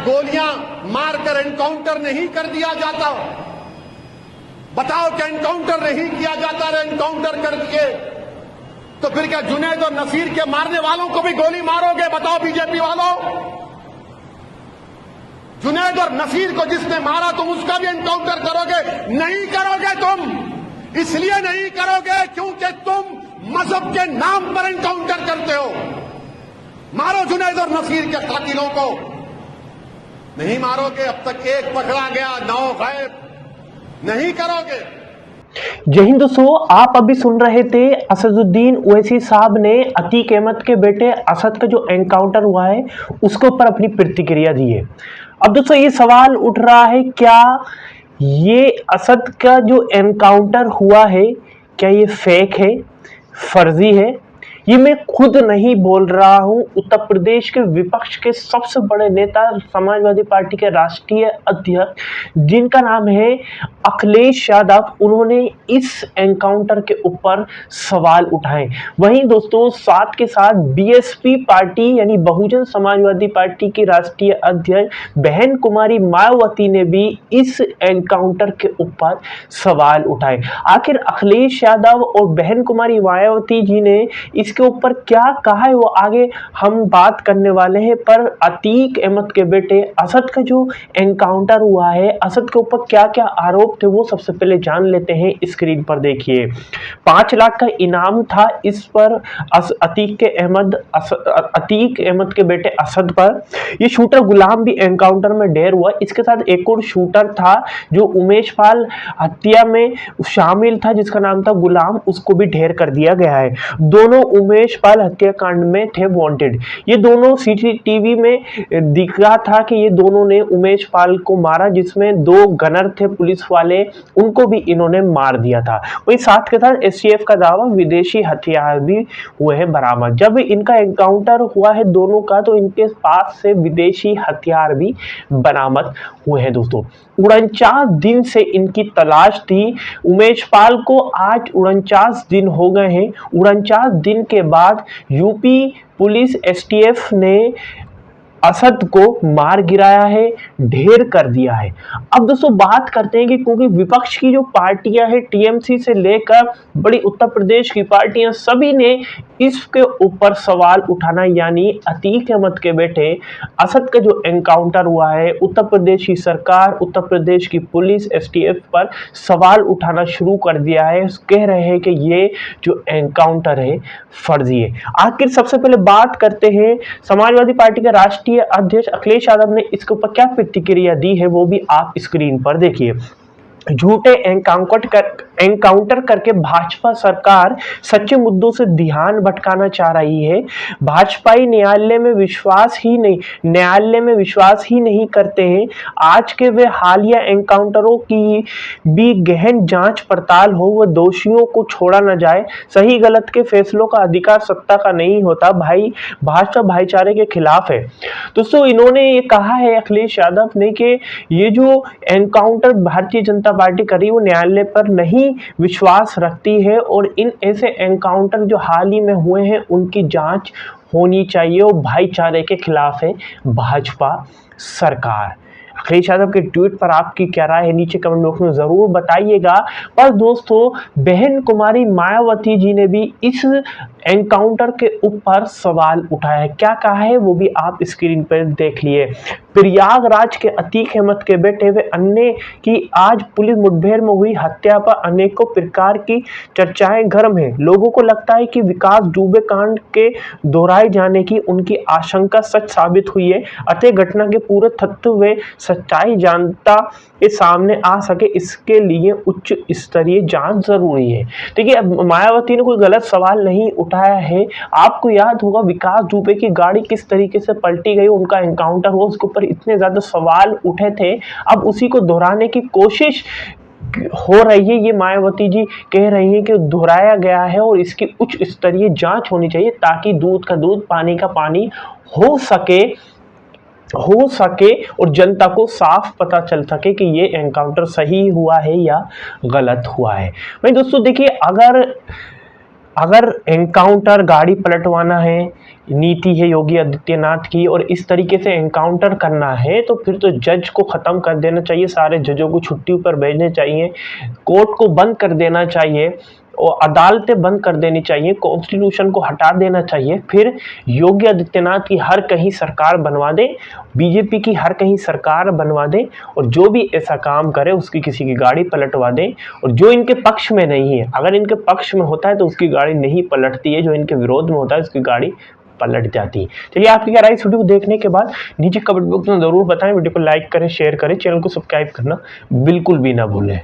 गोलियां मारकर एनकाउंटर नहीं कर दिया जाता? बताओ कि एनकाउंटर नहीं किया जाता, एनकाउंटर कर दिए तो फिर क्या जुनैद और नसीर के मारने वालों को भी गोली मारोगे? बताओ बीजेपी वालों, जुनैद और नसीर को जिसने मारा तुम उसका भी एनकाउंटर करोगे? नहीं करोगे तुम। इसलिए नहीं करोगे क्योंकि तुम मजहब के नाम पर एनकाउंटर करते हो। मारो जुनैद और नसीर के कातिलों को। नहीं मारोगे, अब तक एक पकड़ा गया, 9 गायब। नहीं करोगे। जय हिंद दोस्तों, आप अभी सुन रहे थे असदुद्दीन ओवैसी साहब ने अतीक अहमद के बेटे असद का जो एनकाउंटर हुआ है उसके ऊपर अपनी प्रतिक्रिया दी है। अब दोस्तों ये सवाल उठ रहा है, क्या ये असद का जो एनकाउंटर हुआ है क्या ये फेक है, फर्जी है? ये मैं खुद नहीं बोल रहा हूं, उत्तर प्रदेश के विपक्ष के सबसे बड़े नेता समाजवादी पार्टी के राष्ट्रीय अध्यक्ष जिनका नाम है अखिलेश यादव, उन्होंने इस एनकाउंटर के ऊपर सवाल उठाए। वहीं दोस्तों साथ के साथ बीएसपी पार्टी यानी बहुजन समाजवादी पार्टी की राष्ट्रीय अध्यक्ष बहन कुमारी मायावती ने भी इस एनकाउंटर के ऊपर सवाल उठाए। आखिर अखिलेश यादव और बहन कुमारी मायावती जी ने इसके ऊपर क्या कहा है वो आगे हम बात करने वाले हैं। पर अतीक अहमद के बेटे असद का जो एनकाउंटर हुआ है, असद के ऊपर क्या क्या आरोप थे वो सबसे पहले जान लेते हैं। स्क्रीन पर देखिए, 5 लाख का इनाम था इस पर अतीक अहमद के बेटे असद पर। ये शूटर गुलाम भी एनकाउंटर में ढेर हुआ। इसके साथ एक और शूटर था जो उमेश पाल हत्या में शामिल था जिसका नाम था गुलाम, उसको भी ढेर कर दिया गया है। दोनों उमेश पाल हत्याकांड में थे वांटेड। ये दोनों सीसीटीवी में दिख रहा था कि ये दोनों ने उमेश पाल को मारा, जिसमें 2 गनर थे पुलिस वाले, उनको भी इन्होंने मार दिया था। वही साथ के साथ एसटीएफ का दावा विदेशी हथियार भी हुए हैं बरामद। जब इनका एनकाउंटर हुआ है दोनों का तो इनके पास से विदेशी हथियार भी बरामद हुए हैं। दोस्तों 49 दिन से इनकी तलाश थी उमेश पाल को, आज 49 दिन हो गए हैं। 49 दिन के बाद यूपी पुलिस एसटीएफ ने असद को मार गिराया है, ढेर कर दिया है। अब दोस्तों बात करते हैं कि क्योंकि विपक्ष की जो पार्टियां हैं टीएमसी से लेकर बड़ी उत्तर प्रदेश की पार्टियां सभी ने इसके ऊपर सवाल उठाना, यानी अतीक अहमद के बेटे असद का जो एनकाउंटर हुआ है, उत्तर प्रदेश की सरकार, उत्तर प्रदेश की पुलिस एसटीएफ पर सवाल उठाना शुरू कर दिया है। कह रहे हैं कि ये जो एनकाउंटर है फर्जी है। आखिर सबसे पहले बात करते हैं समाजवादी पार्टी के राष्ट्रीय अध्यक्ष अखिलेश यादव ने इसके ऊपर क्या प्रतिक्रिया दी है, वो भी आप स्क्रीन पर देखिए। झूठे एनकाउंटर करके भाजपा सरकार सच्चे मुद्दों से ध्यान भटकाना चाह रही है। भाजपाई न्यायालय में विश्वास ही नहीं करते हैं। आज के वे हालिया एनकाउंटरों की भी गहन जांच पड़ताल हो, वह दोषियों को छोड़ा न जाए। सही गलत के फैसलों का अधिकार सत्ता का नहीं होता। भाजपा भाईचारे के खिलाफ है। दोस्तों इन्होंने ये कहा है अखिलेश यादव ने कि ये जो एनकाउंटर भारतीय जनता पार्टी करी वो न्यायालय पर नहीं विश्वास रखती है और इन ऐसे एनकाउंटर जो हाल ही में हुए हैं उनकी जांच होनी चाहिए और भाईचारे के खिलाफ है भाजपा सरकार। अखिलेश यादव के ट्वीट पर आपकी क्या राय है नीचे कमेंट बॉक्स में जरूर बताइएगा। पर दोस्तों बहन कुमारी मायावती जी ने भी इस एनकाउंटर के ऊपर सवाल उठाया है। क्या कहा है वो भी आप स्क्रीन पर देख लिए। प्रयागराज के अतीक अहमद के बेटे व अन्य की आज पुलिस मुठभेड़ में हुई हत्या पर अनेकों प्रकार की चर्चाएं गर्म है। लोगों को लगता है कि विकास दुबे कांड के दोहराए जाने की उनकी आशंका सच साबित हुई है। अतः घटना के पूरे तथ्य व सच्चाई जनता के सामने आ सके, इसके लिए उच्च स्तरीय जांच जरूरी है। देखिए मायावती ने कोई गलत सवाल नहीं उठाया है। आपको याद होगा विकास दुबे की गाड़ी किस तरीके से पलटी गई, उनका एनकाउंटर हुआ, उसके ऊपर इतने ज्यादा सवाल उठे थे। अब उसी को दोहराने की कोशिश हो रही है। ये मायावती जी कह रही हैं कि दोहराया गया है और इसकी उच्च स्तरीय जांच होनी चाहिए ताकि दूध का दूध पानी का पानी हो सके और जनता को साफ पता चल सके कि ये एनकाउंटर सही हुआ है या गलत हुआ है। भाई दोस्तों देखिए, अगर अगर एनकाउंटर गाड़ी पलटवाना है, नीति है योगी आदित्यनाथ की, और इस तरीके से एनकाउंटर करना है तो फिर तो जज को ख़त्म कर देना चाहिए, सारे जजों को छुट्टी पर भेजने चाहिए, कोर्ट को बंद कर देना चाहिए और अदालतें बंद कर देनी चाहिए, कॉन्स्टिट्यूशन को हटा देना चाहिए। फिर योगी आदित्यनाथ की हर कहीं सरकार बनवा दे, बीजेपी की हर कहीं सरकार बनवा दे, और जो भी ऐसा काम करे उसकी किसी की गाड़ी पलटवा दे। और जो इनके पक्ष में नहीं है, अगर इनके पक्ष में होता है तो उसकी गाड़ी नहीं पलटती है, जो इनके विरोध में होता है उसकी गाड़ी पलट जाती है। चलिए आपकी क्या राय इस वीडियो को देखने के बाद नीचे कमेंट बॉक्स में जरूर बताएं। वीडियो को लाइक करें, शेयर करें, चैनल को सब्सक्राइब करना बिल्कुल भी ना भूलें।